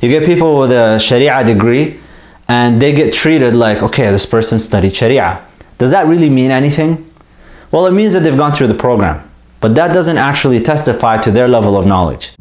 You get people with a Sharia degree and they get treated like, okay, this person studied Sharia. Does that really mean anything? Well, it means that they've gone through the program, but that doesn't actually testify to their level of knowledge.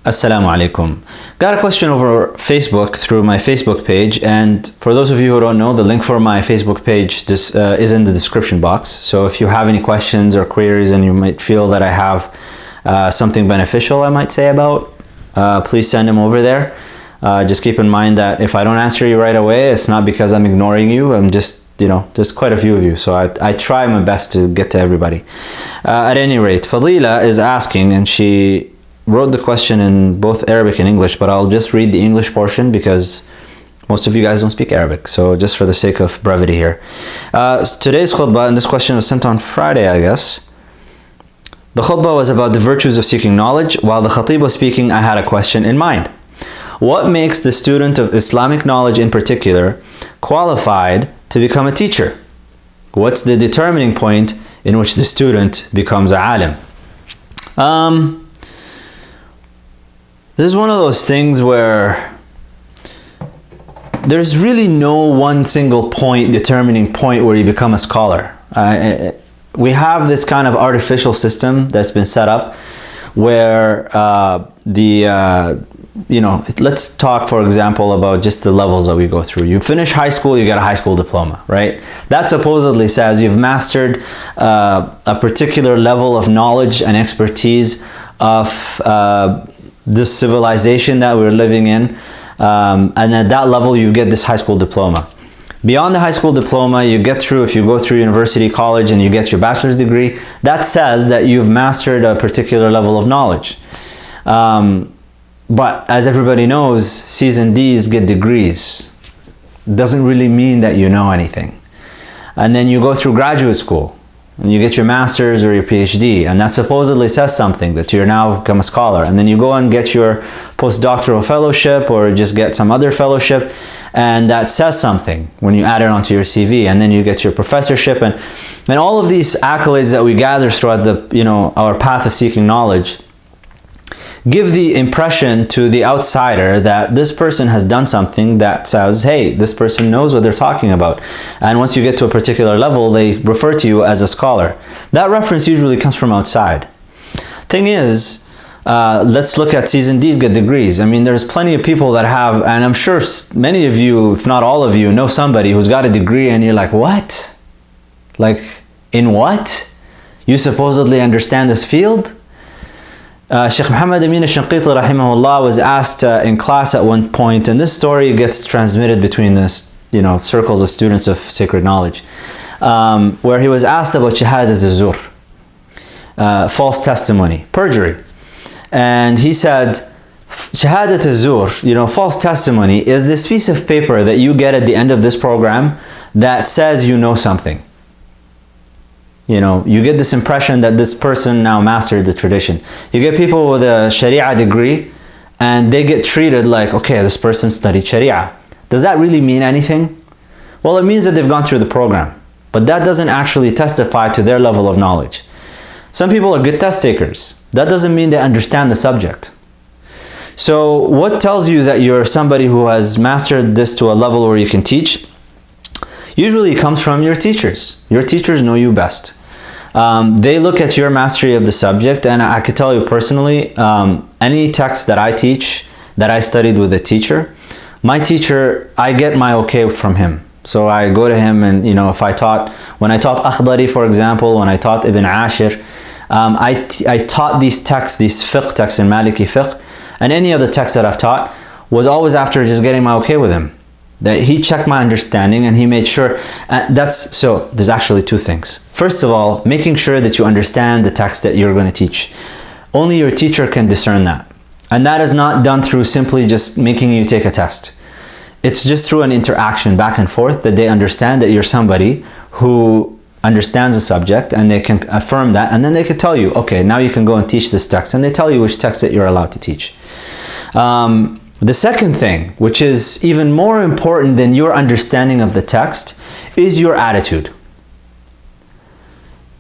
Assalamu alaikum. Got a question over Facebook through my Facebook page, and for those of you who don't know, the link for my Facebook page is in the description box. So if you have any questions or queries and you might feel that I have something beneficial I might say about, please send them over there. Just keep in mind that if I don't answer you right away, it's not because I'm ignoring you. I'm just, there's quite a few of you, so I try my best to get to everybody. At any rate, Fadila is asking, and she wrote the question in both Arabic and English, but I'll just read the English portion because most of you guys don't speak Arabic, so just for the sake of brevity here. Today's khutbah, and this question was sent on Friday, I guess. The khutbah was about the virtues of seeking knowledge. While the khatib was speaking, I had a question in mind. What makes the student of Islamic knowledge in particular qualified to become a teacher? What's the determining point in which the student becomes a alim? This is one of those things where there's really no one single point, determining point where you become a scholar. We have this kind of artificial system that's been set up where let's talk, for example, about just the levels that we go through. You finish high school, you get a high school diploma, right? That supposedly says you've mastered a particular level of knowledge and expertise of this civilization that we're living in, and at that level you get this high school diploma. Beyond the high school diploma, you get through, if you go through university, college, and you get your bachelor's degree, that says that you've mastered a particular level of knowledge. But as everybody knows, C's and D's get degrees. Doesn't really mean that you know anything. And then you go through graduate school and you get your master's or your PhD, and that supposedly says something, that you're now become a scholar. And then you go and get your postdoctoral fellowship or just get some other fellowship, and that says something when you add it onto your CV. And then you get your professorship, and all of these accolades that we gather throughout our path of seeking knowledge give the impression to the outsider that this person has done something that says, hey, this person knows what they're talking about. And once you get to a particular level, they refer to you as a scholar. That reference usually comes from outside. Thing is, let's look at C's and D's get degrees. I mean, there's plenty of people that have, and I'm sure many of you, if not all of you, know somebody who's got a degree and you're like, what? Like, in what? You supposedly understand this field? Sheikh Muhammad Amin al-Shanqiti rahimahullah was asked in class at one point, and this story gets transmitted between this, circles of students of sacred knowledge, where he was asked about shahadat al-zur, false testimony, perjury. And he said, shahadat al-zur, false testimony, is this piece of paper that you get at the end of this program that says you know something. You get this impression that this person now mastered the tradition. You get people with a Sharia degree and they get treated like, okay, this person studied Sharia. Does that really mean anything? Well, it means that they've gone through the program, but that doesn't actually testify to their level of knowledge. Some people are good test takers. That doesn't mean they understand the subject. So what tells you that you're somebody who has mastered this to a level where you can teach? Usually it comes from your teachers. Your teachers know you best. They look at your mastery of the subject, and I could tell you personally, any text that I teach, that I studied with a teacher, my teacher, I get my okay from him. So I go to him, and when I taught Akhdari, for example, when I taught Ibn Ashir, I taught these texts, these fiqh texts in Maliki fiqh, and any other text that I've taught was always after just getting my okay with him. That he checked my understanding and he made sure, so there's actually two things. First of all, making sure that you understand the text that you're going to teach. Only your teacher can discern that. And that is not done through simply just making you take a test. It's just through an interaction back and forth that they understand that you're somebody who understands the subject, and they can affirm that, and then they can tell you, okay, now you can go and teach this text, and they tell you which text that you're allowed to teach. The second thing, which is even more important than your understanding of the text, is your attitude.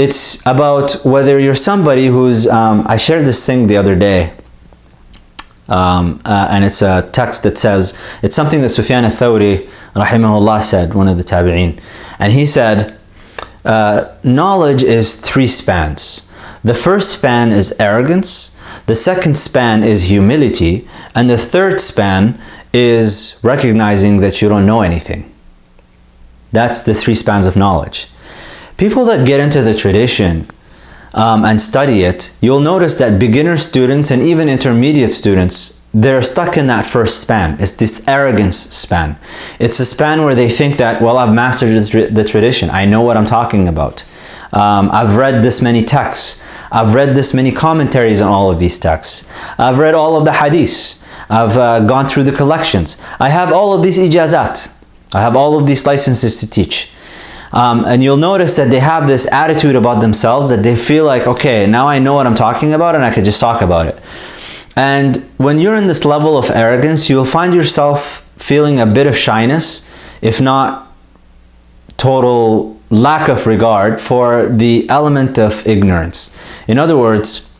it's about whether you're somebody who's, I shared this thing the other day, and it's a text that says, it's something that Sufyan al-Thawri, rahimahullah, said, one of the tabi'een. And he said, knowledge is 3 spans. The first span is arrogance, the second span is humility, and the third span is recognizing that you don't know anything. That's the 3 spans of knowledge. People that get into the tradition and study it, you'll notice that beginner students and even intermediate students, they're stuck in that first span. It's this arrogance span. It's a span where they think that, well, I've mastered the tradition. I know what I'm talking about. I've read this many texts. I've read this many commentaries on all of these texts. I've read all of the hadiths. I've gone through the collections. I have all of these ijazat. I have all of these licenses to teach. And you'll notice that they have this attitude about themselves that they feel like, okay, now I know what I'm talking about and I could just talk about it. And when you're in this level of arrogance, you'll find yourself feeling a bit of shyness, if not total lack of regard for the element of ignorance. In other words,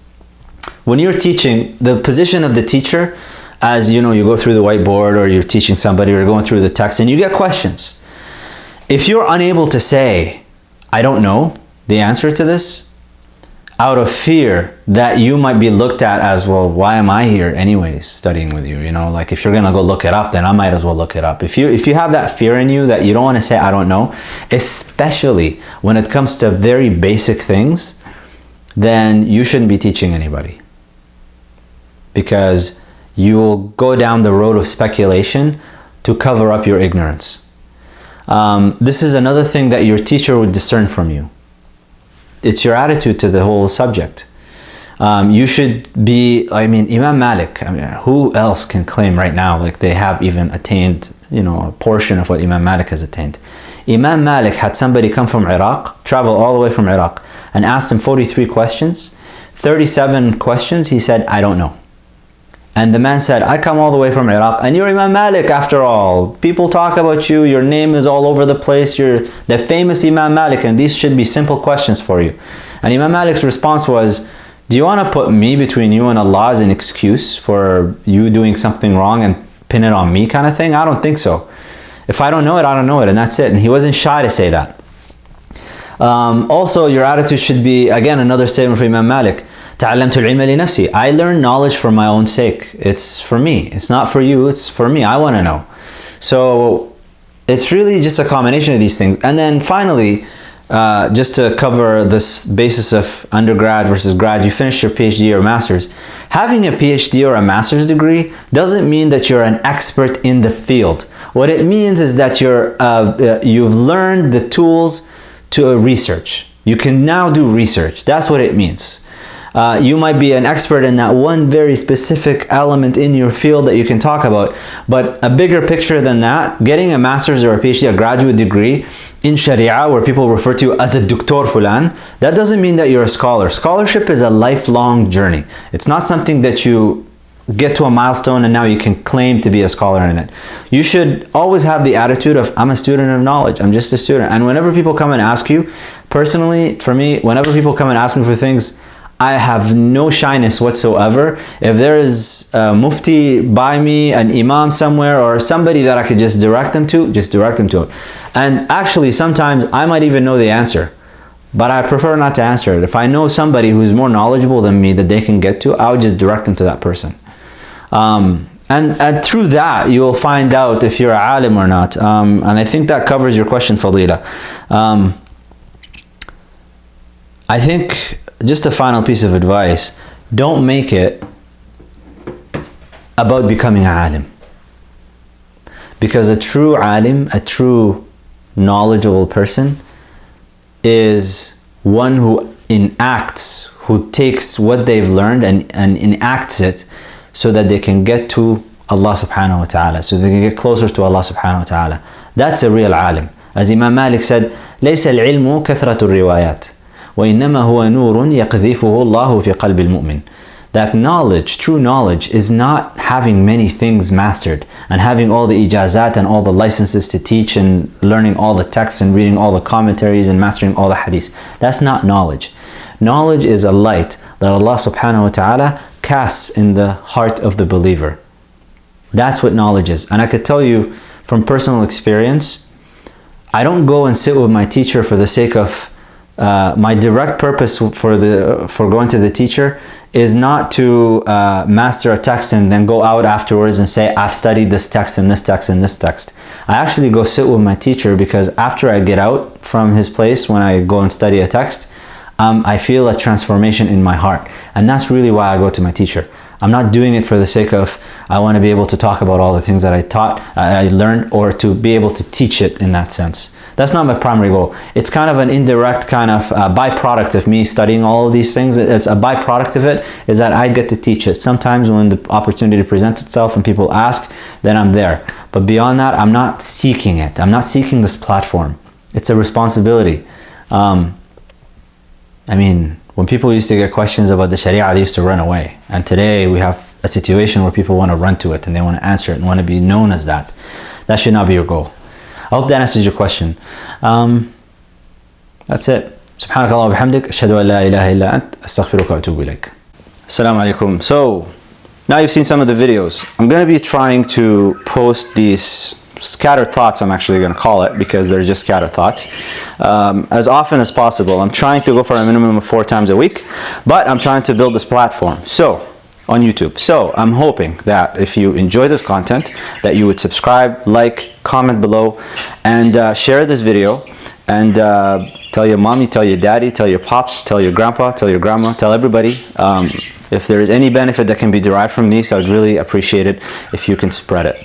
when you're teaching, the position of the teacher, as you know, you go through the whiteboard or you're teaching somebody or you're going through the text and you get questions. If you're unable to say, I don't know the answer to this, out of fear that you might be looked at as, well, why am I here anyways studying with you? You know, like if you're gonna go look it up, then I might as well look it up. If you have that fear in you that you don't want to say, I don't know, especially when it comes to very basic things, then you shouldn't be teaching anybody. Because you will go down the road of speculation to cover up your ignorance. This is another thing that your teacher would discern from you. It's your attitude to the whole subject. You should be, I mean, Imam Malik, who else can claim right now like they have even attained, you know, a portion of what Imam Malik has attained. Imam Malik had somebody come from Iraq, travel all the way from Iraq, and asked him 43 questions. 37 questions, he said, I don't know. And the man said, I come all the way from Iraq, and you're Imam Malik after all. People talk about you, your name is all over the place, you're the famous Imam Malik, and these should be simple questions for you. And Imam Malik's response was, do you want to put me between you and Allah as an excuse for you doing something wrong and pin it on me kind of thing? I don't think so. If I don't know it, I don't know it, and that's it. And he wasn't shy to say that. Also, your attitude should be, again, another statement from Imam Malik, تعلمت العلم لنفسي. I learn knowledge for my own sake. It's for me. It's not for you. It's for me. I want to know. So it's really just a combination of these things. And then finally, just to cover this basis of undergrad versus grad, you finish your PhD or master's. Having a PhD or a master's degree doesn't mean that you're an expert in the field. What it means is that you've learned the tools to research. You can now do research. That's what it means. You might be an expert in that one very specific element in your field that you can talk about, but a bigger picture than that, getting a master's or a PhD, a graduate degree in Sharia, where people refer to you as a Dr. Fulan, that doesn't mean that you're a scholar. Scholarship is a lifelong journey. It's not something that you get to a milestone and now you can claim to be a scholar in it. You should always have the attitude of, I'm a student of knowledge, I'm just a student. And whenever people come and ask you, personally, for me, whenever people come and ask me for things, I have no shyness whatsoever. If there is a mufti by me, an imam somewhere, or somebody that I could just direct them to, just direct them to it. And actually, sometimes I might even know the answer, but I prefer not to answer it. If I know somebody who's more knowledgeable than me that they can get to, I would just direct them to that person. And through that, you will find out if you're a alim or not. And I think that covers your question, Fadila. I think just a final piece of advice, don't make it about becoming an alim. Because a true alim, a true knowledgeable person, is one who enacts, who takes what they've learned and enacts it so that they can get to Allah subhanahu wa ta'ala, so they can get closer to Allah subhanahu wa ta'ala. That's a real alim. As Imam Malik said, ليس العلم كثرة الروايات وإنما هو نور يقذفه الله في قلب المؤمن. That knowledge, true knowledge, is not having many things mastered. and having all the ijazat and all the licenses to teach and learning all the texts and reading all the commentaries and mastering all the hadiths. That's not knowledge. Knowledge is a light that Allah subhanahu wa ta'ala casts in the heart of the believer. That's what knowledge is. And I could tell you from personal experience, I don't go and sit with my teacher for the sake of my direct purpose for going to the teacher is not to master a text and then go out afterwards and say, I've studied this text and this text and this text. I actually go sit with my teacher because after I get out from his place, when I go and study a text, I feel a transformation in my heart. And that's really why I go to my teacher. I'm not doing it for the sake of, I want to be able to talk about all the things that I learned, or to be able to teach it in that sense. That's not my primary goal. It's kind of an indirect kind of byproduct of me studying all of these things. It's a byproduct of it is that I get to teach it. Sometimes when the opportunity presents itself and people ask, then I'm there. But beyond that, I'm not seeking it. I'm not seeking this platform. It's a responsibility. I mean, when people used to get questions about the Sharia, they used to run away. And today we have a situation where people want to run to it and they want to answer it and want to be known as that. That should not be your goal. I hope that answers your question. That's it. سبحانك اللهم وبحمدك أشهد أن لا إله إلا أنت أستغفرك وأتوب إليك. Assalamu alaikum. So now you've seen some of the videos. I'm going to be trying to post these scattered thoughts, I'm actually going to call it, because they're just scattered thoughts, as often as possible. I'm trying to go for a minimum of 4 times a week, but I'm trying to build this platform on YouTube. So I'm hoping that if you enjoy this content, that you would subscribe, like, comment below, and share this video, and tell your mommy, tell your daddy, tell your pops, tell your grandpa, tell your grandma, tell everybody. If there is any benefit that can be derived from these, I would really appreciate it if you can spread it.